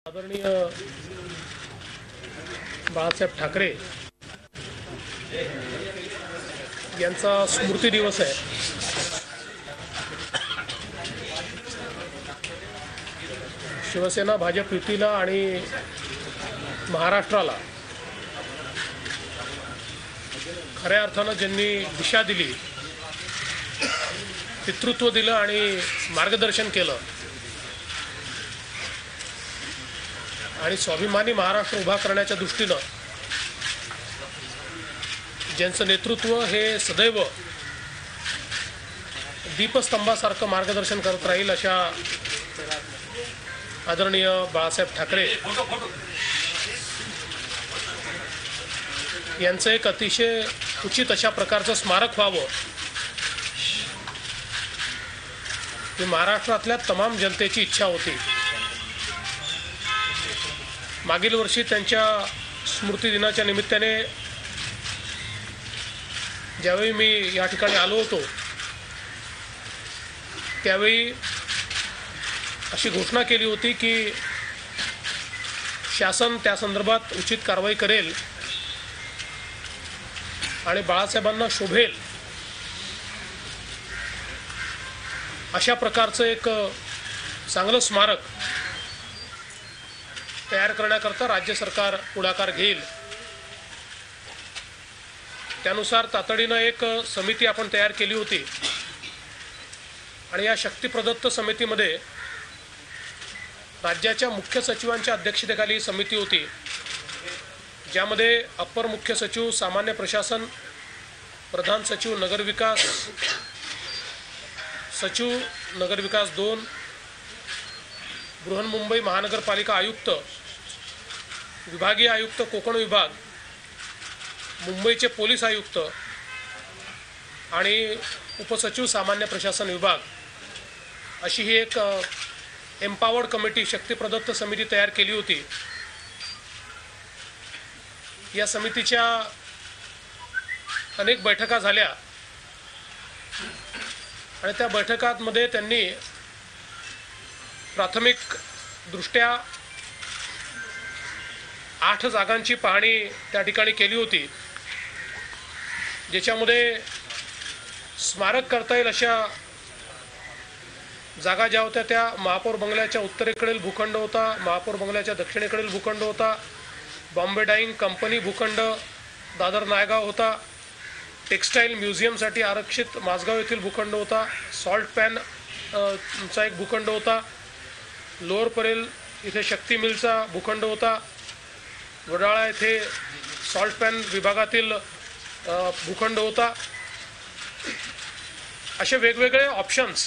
आदरणीय बाळासाहेब ठाकरे यांचा स्मृती दिवस आहे। शिवसेना भाजप युतीला आणि महाराष्ट्राला खऱ्या अर्थानं ज्यांनी दिशा दिली, नेतृत्व दिलं आणि मार्गदर्शन केलं आणि स्वाभिमानी महाराष्ट्र उभा करण्याच्या दृष्टीनं ज्यांचं नेतृत्व हे सदैव दीपस्तंभासारखं मार्गदर्शन करत राहील अशा आदरणीय बाळासाहेब ठाकरे यांचं एक अतिशय उचित अशा प्रकारचं स्मारक व्हावं ही महाराष्ट्रातल्या तमाम जनतेची इच्छा होती। मागील वर्षी त्यांच्या स्मृती दिनाच्या निमित्ताने ज्यावेळी मी या ठिकाणी आलो होतो त्यावेळी अशी घोषणा केली होती की शासन त्या संदर्भात उचित कारवाई करेल आणि बाळासाहेबांना शोभेल अशा प्रकारचं एक चांगलं स्मारक तयार करण्याकरता राज्य सरकार पुढाकार घेईल। त्यानुसार तातडीनं एक समिती आपण तयार केली होती आणि या शक्ती प्रदत्त समितीमध्ये राज्याच्या मुख्य सचिवांच्या अध्यक्षतेखाली ही समिती होती, ज्यामध्ये अप्पर मुख्य सचिव सामान्य प्रशासन, प्रधान सचिव नगरविकास, सचिव नगरविकास 2, बृहन्मुंबई महानगरपालिका आयुक्त, विभागीय आयुक्त कोकण विभाग, मुंबईचे पोलीस आयुक्त आणि उपसचिव सामान्य प्रशासन विभाग अशी ही एक एम्पावर्ड कमिटी शक्ती प्रदत्त समिती तयार केली होती। या समितीच्या अनेक बैठका झाल्या आणि त्या बैठकांमध्ये त्यांनी प्राथमिक दृष्ट्या 8 जागांची पाहणी त्या ठिकाणी केली होती, ज्याच्यामध्ये स्मारक करता येईल अशा जागा ज्या होत्या त्या महापौर बंगल्याच्या उत्तरेकडील भूखंड होता, महापौर बंगल्याच्या दक्षिणेकडील भूखंड होता, बॉम्बे डाईंग कंपनी भूखंड दादर नायगाव होता, टेक्स्टाईल म्युझियमसाठी आरक्षित माझगाव येथील भूखंड होता, सॉल्ट पॅन चा एक भूखंड होता, लोअर परेल इथे शक्ती मिलचा भूखंड होता, वडाळा येथे सॉल्ट पॅन विभागातील भूखंड होता। असे वेगवेगळे ऑप्शन्स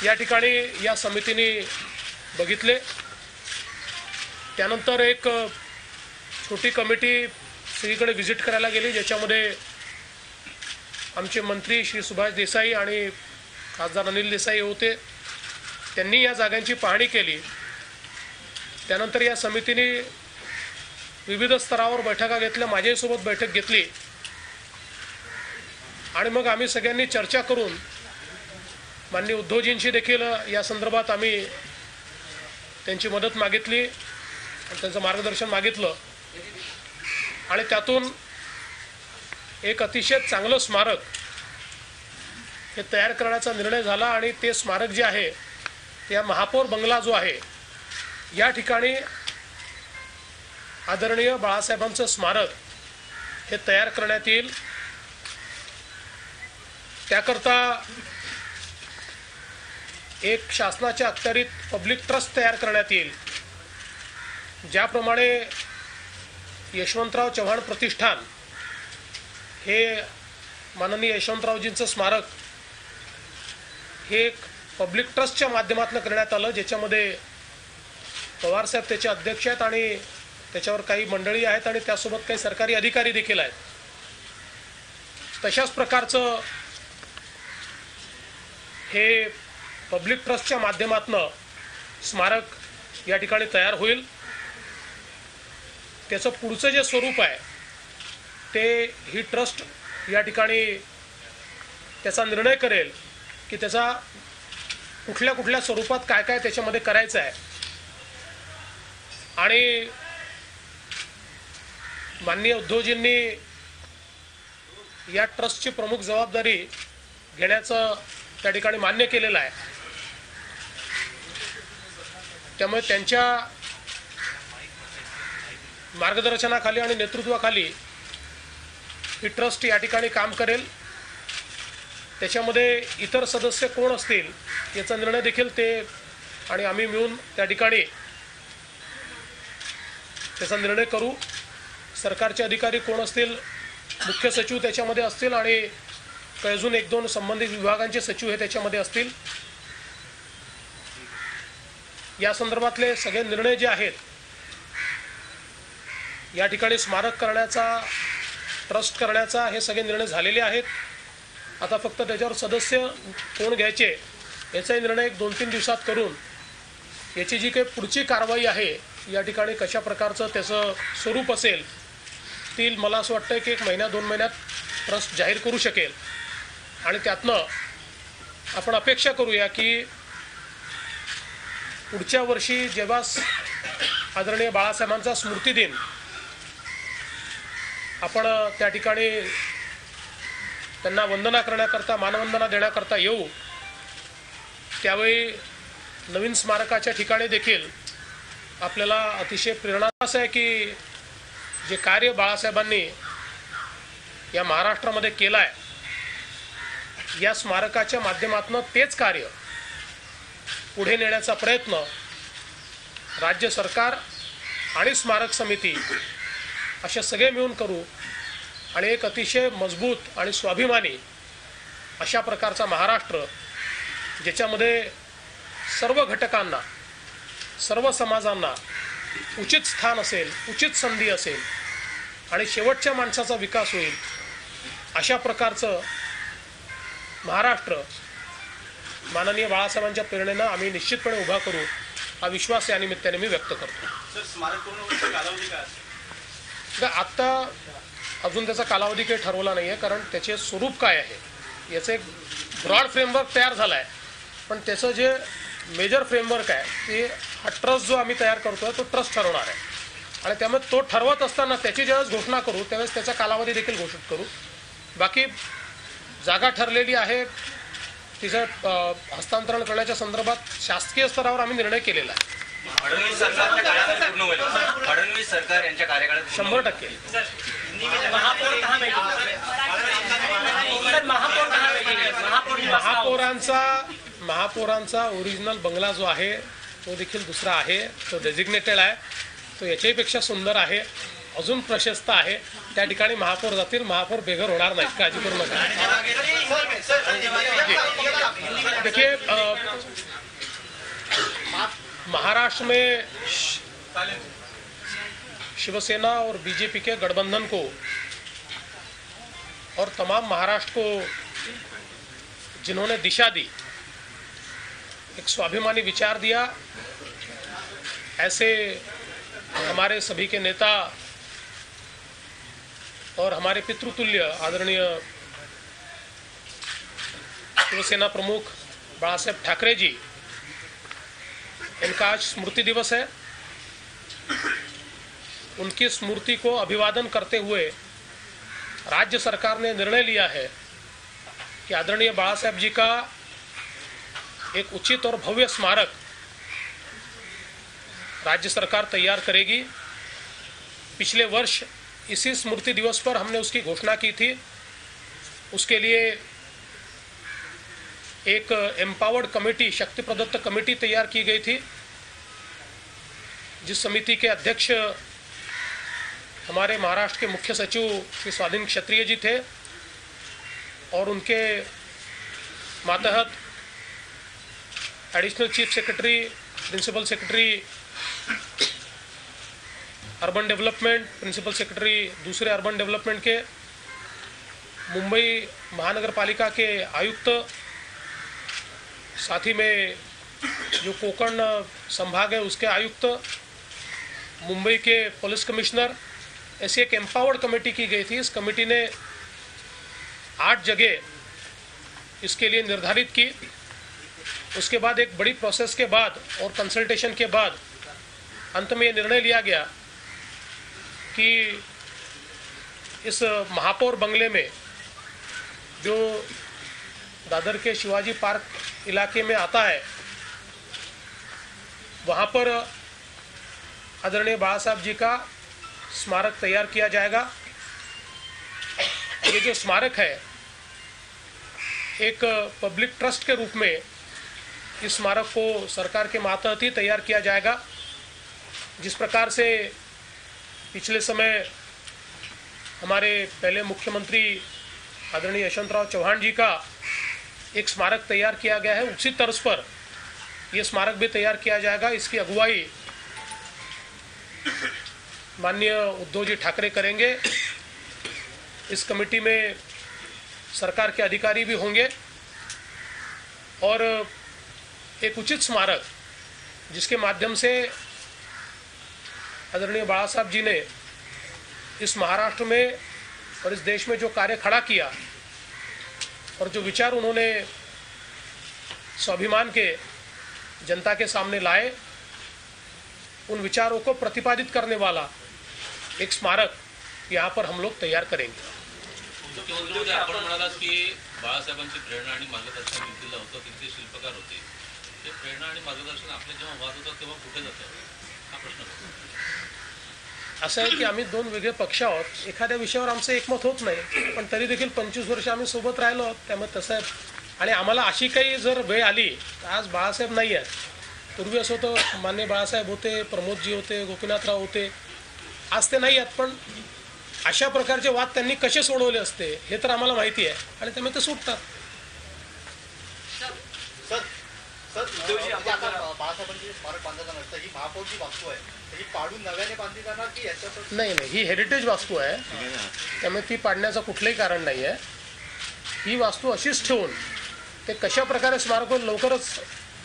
या ठिकाणी या समितीने बघितले। त्यानंतर एक छोटी कमिटी सगळीकडे व्हिजिट करायला गेली, ज्याच्यामध्ये आमचे मंत्री श्री सुभाष देसाई आणि खासदार अनिल देसाई होते। त्यांनी या जागांची पाहणी केली। त्यानंतर या समितीने विविध स्तरावर बैठका घेतल्या, माझ्यासोबत बैठक घेतली आणि मग आम्ही सगळ्यांनी चर्चा करून माननीय उद्धवजींशी देखील या संदर्भात आम्ही त्यांची मदत मागितली आणि त्यांचं मार्गदर्शन मागितलं आणि त्यातून एक अतिशय चांगलं स्मारक हे तयार करण्याचा निर्णय झाला आणि ते स्मारक जे आहे त्या महापौर बंगला जो आहे या ठिकाणी आदरणीय बाळासाहेबांचं स्मारक हे तयार करण्यात येईल। त्याकरता एक शासनाच्या अखत्यारीत पब्लिक ट्रस्ट तयार करण्यात येईल। ज्याप्रमाणे यशवंतराव चव्हाण प्रतिष्ठान हे माननीय यशवंतरावजींचं स्मारक हे एक पब्लिक ट्रस्टच्या माध्यमातून करण्यात आलं, ज्याच्यामध्ये पवारसाहेब त्याचे अध्यक्ष आहेत आणि त्याच्यावर काही मंडळी आहेत आणि त्यासोबत काही सरकारी अधिकारी देखील आहेत। तशाच प्रकारचं हे पब्लिक ट्रस्टच्या माध्यमातून स्मारक या ठिकाणी तयार होईल। त्याचं पुढचं जे स्वरूप आहे ते ही ट्रस्ट या ठिकाणी त्याचा निर्णय करेल की त्याचा कुठल्या कुठल्या स्वरूपात काय काय त्याच्यामध्ये करायचं आहे आणि माननीय उद्धवजींनी या ट्रस्टची प्रमुख जबाबदारी घेण्याचं त्या ठिकाणी मान्य केलेलं आहे। त्यामुळे त्यांच्या मार्गदर्शनाखाली आणि नेतृत्वाखाली ही ट्रस्ट या ठिकाणी काम करेल। त्याच्यामध्ये इतर सदस्य कोण असतील याचा निर्णय देखील ते आणि आम्ही मिळून त्या ठिकाणी त्याचा निर्णय करू। सरकारचे अधिकारी कोण असतील, मुख्य सचिव त्याच्यामध्ये असतील आणि अजून एक दोन संबंधित विभागांचे सचिव हे त्याच्यामध्ये असतील। या संदर्भातले सगळे निर्णय जे आहेत या ठिकाणी स्मारक करण्याचा, ट्रस्ट करण्याचा, हे सगळे निर्णय झालेले आहेत। आता फक्त त्याच्यावर सदस्य कोण घ्यायचे याचाही निर्णय 2-3 दिवसात करून याची जी काही पुढची कारवाई आहे या ठिकाणी कशा प्रकारचं त्याचं स्वरूप असेल ती मला असं वाटतं की 1 महिना 2 महिन्यात ट्रस्ट जाहीर करू शकेल। आणि त्यातनं आपण अपेक्षा करूया की पुढच्या वर्षी जेव्हा आदरणीय बाळासाहेबांचा स्मृती दिन आपण त्या ठिकाणी त्यांना वंदना करण्याकरता, मानवंदना देण्याकरता येऊ, त्यावेळी नवीन स्मारकाच्या ठिकाणी देखील आपल्याला अतिशय प्रेरणा असं आहे की जे कार्य बाळासाहेबांनी या महाराष्ट्रामध्ये केलं आहे, या स्मारकाच्या माध्यमातून तेच कार्य पुढे नेण्याचा प्रयत्न राज्य सरकार आणि स्मारक समिती असे सगळे मिळून करू आणि एक अतिशय मजबूत आणि स्वाभिमानी अशा प्रकारचा महाराष्ट्र ज्याच्यामध्ये सर्व घटकांना, सर्व समाजांना उचित स्थान असेल, उचित संधी असेल आणि शेवटच्या माणसाचा विकास होईल, अशा प्रकारचं महाराष्ट्र माननीय बाळासाहेबांच्या प्रेरणेनं आम्ही निश्चितपणे उभा करू, हा विश्वास या निमित्ताने मी व्यक्त करतो। सर, स्मारक पूर्ण होण्याचा कालावधी काय असेल? आत्ता अजून त्याचा कालावधी काही ठरवला नाही आहे, कारण त्याचे स्वरूप काय आहे याचं एक ब्रॉड फ्रेमवर्क तयार झाला आहे, पण त्याचं जे मेजर फ्रेमवर्क आहे ते हा ट्रस्ट जो आम्ही तयार करतो आहे तो ट्रस्ट ठरवणार आहे। आणि त्यामुळे तो ठरवत असताना त्याची ज्यावेळेस घोषणा करू त्यावेळेस त्याचा कालावधी देखील घोषित करू। बाकी जागा ठरलेली आहे, तिचं हस्तांतरण करण्याच्या संदर्भात शासकीय स्तरावर आम्ही निर्णय केलेला आहे। फडणवीस सरकारच्या काळात पूर्ण होईल। फडणवीस सरकार यांच्या कार्यकाळात 100%। महापौरांचा ओरिजिनल बंगला जो आहे तो देखील दुसरा आहे, तो डेझिग्नेटेड आहे, तो याच्यापेक्षा सुंदर आहे, अजून प्रशस्त आहे। त्या ठिकाणी महापौर जातील, महापौर बेघर होणार नाहीत, काळजी करू नका। देखिए महाराष्ट्र में शिवसेना और बीजेपी के गठबंधन को और तमाम महाराष्ट्र को जिन्होंने दिशा दी, एक स्वाभिमानी विचार दिया, ऐसे हमारे सभी के नेता और हमारे पितृतुल्य आदरणीय शिवसेना प्रमुख बाळासाहेब ठाकरे जी, इनका आज स्मृति दिवस है। उनकी स्मृति को अभिवादन करते हुए राज्य सरकार ने निर्णय लिया है कि आदरणीय बाळासाहेब जी का एक उचित और भव्य स्मारक राज्य सरकार तैयार करेगी। पिछले वर्ष इसी स्मृति दिवस पर हमने उसकी घोषणा की थी। उसके लिए एक एम्पावर्ड कमेटी, शक्ति प्रदत्त कमेटी तैयार की गई थी, जिस समिति के अध्यक्ष हमारे महाराष्ट्र के मुख्य सचिव श्री स्वाधीन क्षत्रिय जी थे और उनके मातहत additional chief secretary, principal secretary urban development, principal secretary दूसरे अर्बन डेवलपमेंट के, मुंबई महानगर पालिका के आयुक्त, साथ ही में जो कोकण संभाग है उसके आयुक्त, मुंबई के पुलिस कमिश्नर, ऐसी एक एम्पावर्ड कमेटी की गई थी। इस कमेटी ने 8 जगह इसके लिए निर्धारित की। उसके बाद एक बड़ी प्रोसेस के बाद और कंसल्टेशन के बाद अंत में ये निर्णय लिया गया कि इस महापौर बंगले में जो दादर के शिवाजी पार्क इलाके में आता है वहाँ पर आदरणीय बाला साहब जी का स्मारक तैयार किया जाएगा। ये जो स्मारक है एक पब्लिक ट्रस्ट के रूप में इस स्मारक को सरकार के मातहत ही तैयार किया जाएगा। जिस प्रकार से पिछले समय हमारे पहले मुख्यमंत्री आदरणीय यशवंतराव चौहान जी का एक स्मारक तैयार किया गया है, उसी तर्ज पर यह स्मारक भी तैयार किया जाएगा। इसकी अगुवाई माननीय उद्धव जी ठाकरे करेंगे। इस कमेटी में सरकार के अधिकारी भी होंगे और एक उचित स्मारक जिसके माध्यम से आदरणीय बाला साहब जी ने इस महाराष्ट्र में और इस देश में जो कार्य खड़ा किया और जो विचार उन्होंने स्वाभिमान के जनता के सामने लाए, उन विचारों को प्रतिपादित करने वाला एक स्मारक यहाँ पर हम लोग तैयार करेंगे। मुख्यमंत्री आपण म्हणालात की बाळासाहेबांची प्रेरणा आणि मार्गदर्शन घेतलेलं होतं, तिथे शिल्पकार होते, ते प्रेरणा आणि मार्गदर्शन आपले जेव्हा वाद होतात तेव्हा कुठे जातं हा प्रश्न असं आहे की आम्ही दोन वेगळे पक्ष आहोत, एखाद्या विषयावर आमचं एकमत होत नाही, पण तरी देखील 25 वर्ष आम्ही सोबत राहिलो आहोत। त्यामुळे तसं आहे आणि आम्हाला अशी काही जर वेळ आली तर आज बाळासाहेब नाही आहेत, पूर्वी असं होतं माननीय बाळासाहेब होते, प्रमोदजी होते, गोपीनाथराव होते, आज ते नाही आहेत, पण अशा प्रकारचे वाद त्यांनी कसे सोडवले असते हे तर आम्हाला माहिती आहे आणि त्यामुळे ते सुटतात। बाळासाहेबांची स्मारक बांधताना नसतं, ही महापौरची वास्तू आहे, ही पाडून नव्याने बांधली जाणार की याच्यात? नाही, ही हेरिटेज वास्तू आहे, त्यामुळे ती पाडण्याचं कुठलंही कारण नाही आहे। ही वास्तू अशीच ठेवून ते कशा प्रकारे स्मारक लवकरच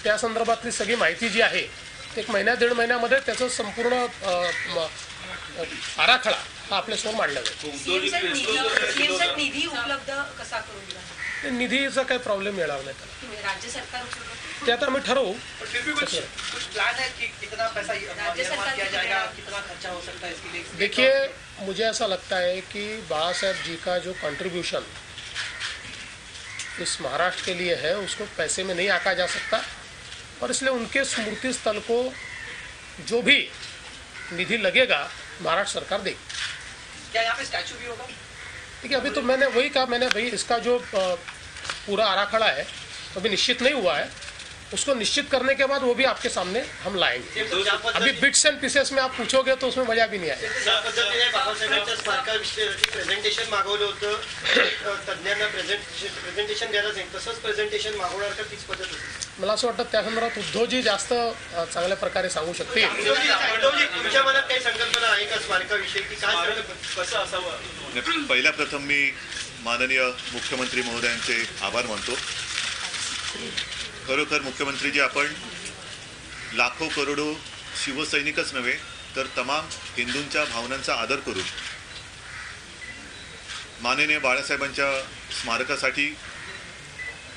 त्या संदर्भातली सगळी माहिती जी आहे ते 1-1.5 महिन्यामध्ये त्याचं संपूर्ण आराखडा हा आपल्यासमोर मांडला जाईल। निधी उपलब्ध कसा करून दिला? निधीचा काही प्रॉब्लेम येणार नाही त्याला, राज्य सरकार ते आता आम्ही ठरवू। प्लान है कि कितना पैसा निर्माण किया जाएगा, कितना खर्चा हो सकता है इसके लिए? देखिए, मुझे ऐसा लगता है कि बाला साहब जी का जो कंट्रीब्यूशन इस महाराष्ट्र के लिए है उसको पैसे में नहीं आंका जा सकता और इसलिए उनके स्मृति स्थल को जो भी निधि लगेगा महाराष्ट्र सरकार देगी। क्या यहाँ पे स्टैचू भी होगा? देखिए, अभी तो मैंने वही कहा, मैंने भाई इसका जो पूरा आराखड़ा है अभी निश्चित नहीं हुआ है, उसको निश्चित करने के बाद वो भी आपके सामने हम लाएंगे। अभी बिट्स एंड पीसेस में आप पूछोगे तो उसमें मजा भी नहीं आएगा। प्रेझेंटेशन मागवलं होतं, तज्ञांना प्रेझेंटेशन द्यायला सांगितलं, तसंच प्रेझेंटेशन मागवणार का तीच पद्धत होती? मला असं वाटतं त्या संदर्भात उद्धवजी जास्त चांगल्या प्रकारे सांगू शकतील। तुमच्या मनात काही संकल्पना आहे का स्मारकाविषयी की काय कसं असावं? पहिल्या प्रथम मी माननीय मुख्यमंत्री महोदयांचे आभार मानतो। खरोखर मुख्यमंत्रीजी, आपण लाखो करोडो शिवसैनिकच नव्हे तर तमाम हिंदूंच्या भावनांचा आदर करून माननीय बाळासाहेबांच्या स्मारकासाठी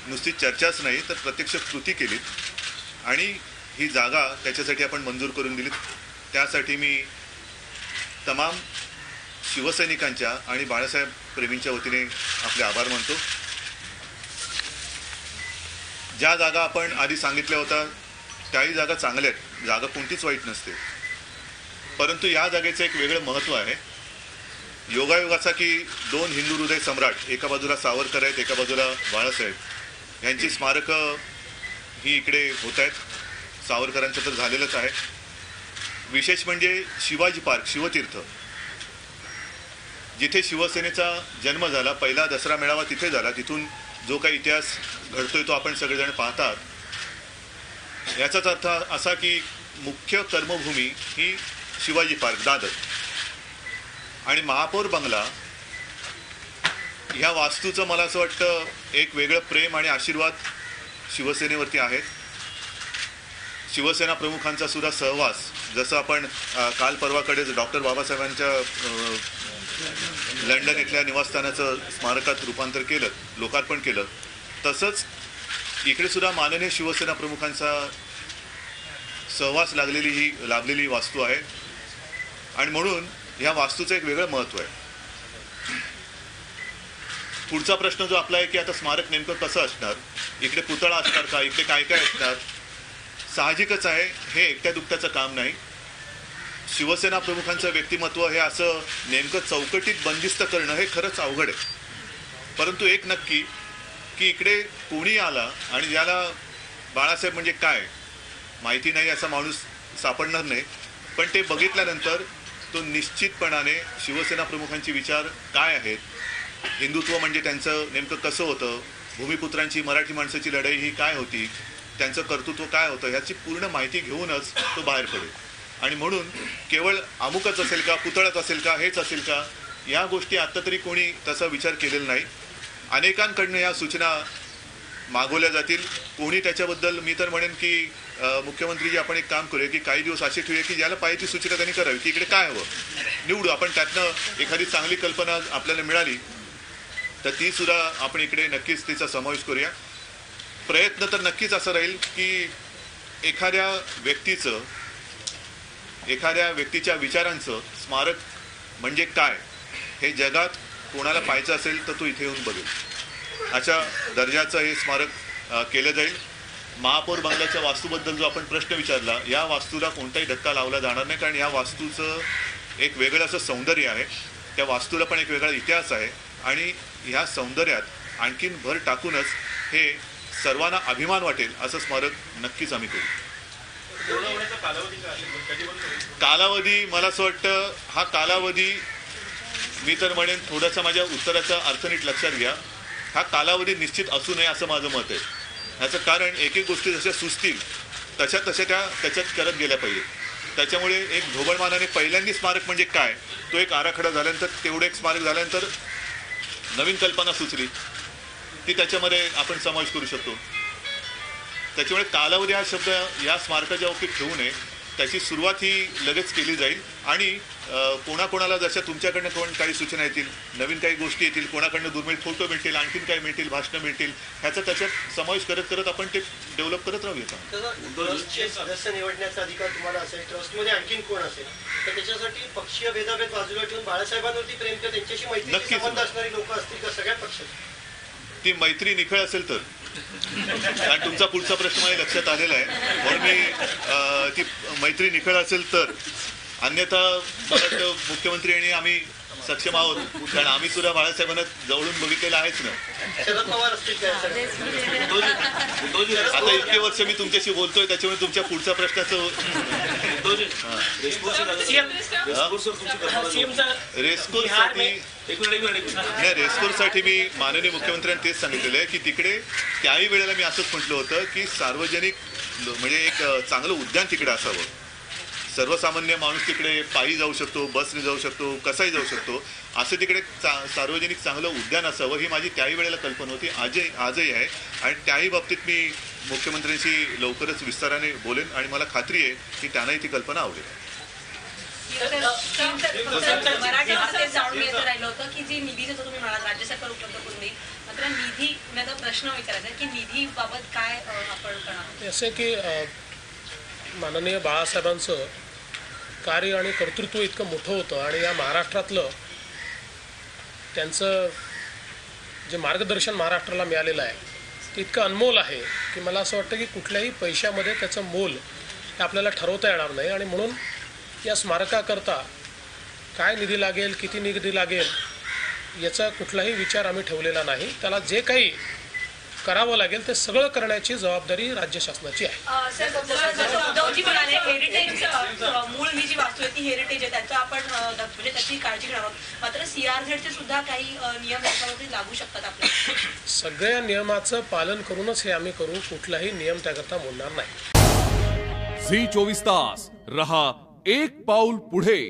नुसती चर्चाच नाही तर प्रत्यक्ष कृती केलीत आणि ही जागा त्याच्यासाठी आपण मंजूर करून दिलीत। त्यासाठी मी तमाम शिवसैनिकांच्या आणि बाळासाहेब प्रेमींच्या वतीने आपले आभार मानतो। ज्या जागा आपण आधी सांगितल्या होत्या त्याही जागा चांगल्या आहेत, जागा कोणतीच वाईट नसते, परंतु या जागेचं एक वेगळं महत्त्व आहे। योगायोगाचा की दोन हिंदू हृदय सम्राट, एका बाजूला सावरकर आहेत, एका बाजूला बाळासाहेब यांची स्मारकं ही इकडे होत आहेत। सावरकरांचं तर झालेलंच आहे, विशेष म्हणजे शिवाजी पार्क, शिवतीर्थ, जिथे शिवसेनेचा जन्म झाला, पहिला दसरा मेळावा तिथे झाला, तिथून जो काही इतिहास घडतोय तो आपण सगळेजण पाहतात। याचाच अर्थ असा की मुख्य कर्मभूमी ही शिवाजी पार्क दादर आणि महापौर बंगला ह्या वास्तूचं मला असं वाटतं एक वेगळं प्रेम आणि आशीर्वाद शिवसेनेवरती आहे। शिवसेना प्रमुखांचा सुद्धा सहवास, जसं आपण काल परवाकडेच डॉक्टर बाबासाहेबांच्या लंडन इथल्या निवासस्थानाचं स्मारकात रूपांतर केलं, लोकार्पण केलं, तसंच इकडे सुद्धा माननीय शिवसेना प्रमुखांचा सहवास लाभलेली वास्तू आहे आणि म्हणून ह्या वास्तूचं एक वेगळं महत्त्व आहे. पुढचा प्रश्न जो आपला आहे की आता स्मारक नेमकं कसं असणार, इकडे पुतळा असणार का, इकडे काय काय असणार. साहजिकच आहे, हे एकट्या दुकट्याचं काम नाही. शिवसेना प्रमुखांचं व्यक्तिमत्व हे असं नेमकं चौकटीत बंदिस्त करणं हे खरंच अवघड आहे. परंतु एक नक्की की इकडे कोणी आला आणि ज्याला बाळासाहेब म्हणजे काय माहिती नाही असा माणूस सापडणार नाही, पण ते बघितल्यानंतर तो निश्चितपणाने शिवसेना प्रमुखांचे विचार काय आहेत, हिंदुत्व म्हणजे त्यांचं नेमकं कसं होतं, भूमिपुत्रांची मराठी माणसाची लढाई ही काय होती, त्यांचं कर्तृत्व काय होतं, ह्याची पूर्ण माहिती घेऊनच तो बाहेर पडेल. आणि म्हणून केवळ अमुकच असेल का, पुतळाच असेल का, हेच असेल का, या गोष्टी आत्ता तरी कोणी तसा विचार केलेला नाही. अनेकांकडनं ह्या सूचना मागवल्या जातील. कोणी त्याच्याबद्दल मी तर म्हणेन की मुख्यमंत्रीजी आपण एक काम करूया की काही दिवस असे ठेवूया की ज्याला पाहिजे ती सूचना त्यांनी करावी की इकडे काय हवं निवडू आपण. त्यातनं एखादी चांगली कल्पना आपल्याला मिळाली तर ती सुद्धा आपण इकडे नक्कीच तिचा समावेश करूया. प्रयत्न तर नक्कीच असा राहील की एखाद्या व्यक्तीच्या विचारांचं स्मारक म्हणजे काय हे जगात कोणाला पाहायचं असेल तर तो इथे येऊन बघेल. अशा दर्जाचं हे स्मारक केलं जाईल. महापौर बंगल्याच्या वास्तूबद्दल जो आपण प्रश्न विचारला, या वास्तूला कोणताही धक्का लावला जाणार नाही, कारण या वास्तूचं एक वेगळं असं सौंदर्य आहे. त्या वास्तूला पण एक वेगळा इतिहास आहे आणि ह्या सौंदर्यात आणखीन भर टाकूनच हे सर्वांना अभिमान वाटेल असं स्मारक नक्कीच आम्ही करू. कालावधी मला असं वाटतं, हा कालावधी मी तर म्हणेन थोडासा माझ्या उत्तराचा अर्थ नीट लक्षात घ्या. हा कालावधी निश्चित असू नये असं माझं मत आहे. ह्याचं कारण एक एक गोष्टी जशा सुचतील तशा त्या त्याच्यात करत गेल्या पाहिजे. त्याच्यामुळे एक ढोबळमानाने पहिल्यांदा स्मारक म्हणजे काय तो एक आराखडा झाल्यानंतर, तेवढं एक स्मारक झाल्यानंतर नवीन कल्पना सुचली ती त्याच्यामध्ये आपण समावेश करू शकतो. त्याच्यामुळे कालावधी हा शब्द या स्मारकाच्या बाबतीत ठेवू नये. त्याची सुरुवात ही लगेच केली जाईल आणि कोणाकोणाला जशा तुमच्याकडनं काही सूचना येतील, नवीन काही गोष्टी येतील, कोणाकडनं दुर्मिळ फोटो मिळतील, आणखीन काही मिळतील, भाषणं मिळतील, ह्याचा त्याच्यात समावेश करत आपण ते डेव्हलप करत राहूया. ट्रस्टचे सदस्य निवडण्याचा अधिकार तुम्हाला असेल, ट्रस्टमध्ये आणखीन कोण असेल तर त्याच्यासाठी पक्षीय भेदाभेद बाजूला ठेवून बाळासाहेबांवरती प्रेम किंवा त्यांच्याशी मैत्री संबंध असणारी लोक असतील तर सगळ्या पक्षात ती मैत्री निखळ असेल तर. कारण तुमचा पुढचा प्रश्न माझ्या लक्षात आलेला आहे म्हणून मी ती मैत्री निखळ असेल तर. अन्यथा मुख्यमंत्री आणि आम्ही सक्षम आहोत, कारण आम्ही सुद्धा बाळासाहेबांना जवळून बघितलेलं आहेच ना. शरद पवार असतील आता इतके वर्ष मी तुमच्याशी बोलतोय त्याच्यामुळे तुमच्या पुढच्या प्रश्नाचं रेस्कोर्ससाठी मी माननीय मुख्यमंत्र्यांनी तेच सांगितलेलं आहे की तिकडे त्याही वेळेला मी असंच म्हटलं होतं की सार्वजनिक म्हणजे एक चांगलं उद्यान तिकडे असावं. सर्वसामान्य माणूस तिकडे पायी जाऊ शकतो, बसने जाऊ शकतो, कसाही जाऊ शकतो, असं तिकडे सार्वजनिक चांगलं उद्यान असावं ही माझी त्याही वेळेला कल्पना होती, आजही आहे. आणि त्याही बाबतीत मी मुख्यमंत्र्यांशी लवकरच विस्ताराने बोलेन आणि मला खात्री आहे की त्यांनाही ती कल्पना आवडेल. मराठी भाषेत जाणून येत राहिलं होतं की जी निधीचं तुम्ही म्हणाल राज्य सरकार उपलब्ध करून देईल, मात्र निधी माझा प्रश्न विचारायचा की निधी बाबत काय आपण करणार. असे की माननीय बाळासाहेबांचं कार्य आणि कर्तृत्व इतकं मोठं होतं आणि या महाराष्ट्रातलं त्यांचं जे मार्गदर्शन महाराष्ट्राला मिळालेलं आहे ते इतकं अनमोल आहे की मला असं वाटतं की कुठल्याही पैशामध्ये त्याचं मोल हे आपल्याला ठरवता येणार नाही. आणि म्हणून या स्मारकाकरता काय निधी लागेल, किती निधी लागेल याचा कुठलाही विचार आम्ही ठेवलेला नाही. त्याला जे काही करावं लागेल ते सगळं करण्याची जबाबदारी राज्य शासनाची आहे. उद्धवजी म्हणाले हेरिटेज मूळ ही जी वास्तू आहे ती हेरिटेज आहे, त्याचं आपण म्हणजे त्याची काळजी घेणार आहोत. मात्र CRZचे सुद्धा काही नियम याच्यावरती लागू शकतात आपल्याला. सगळ्या नियमाचं पालन करूनच हे आम्ही करू, कुठलाही नियम त्याकरता मोडणार नाही. झी 24 तास रहा एक पाऊल पुढे.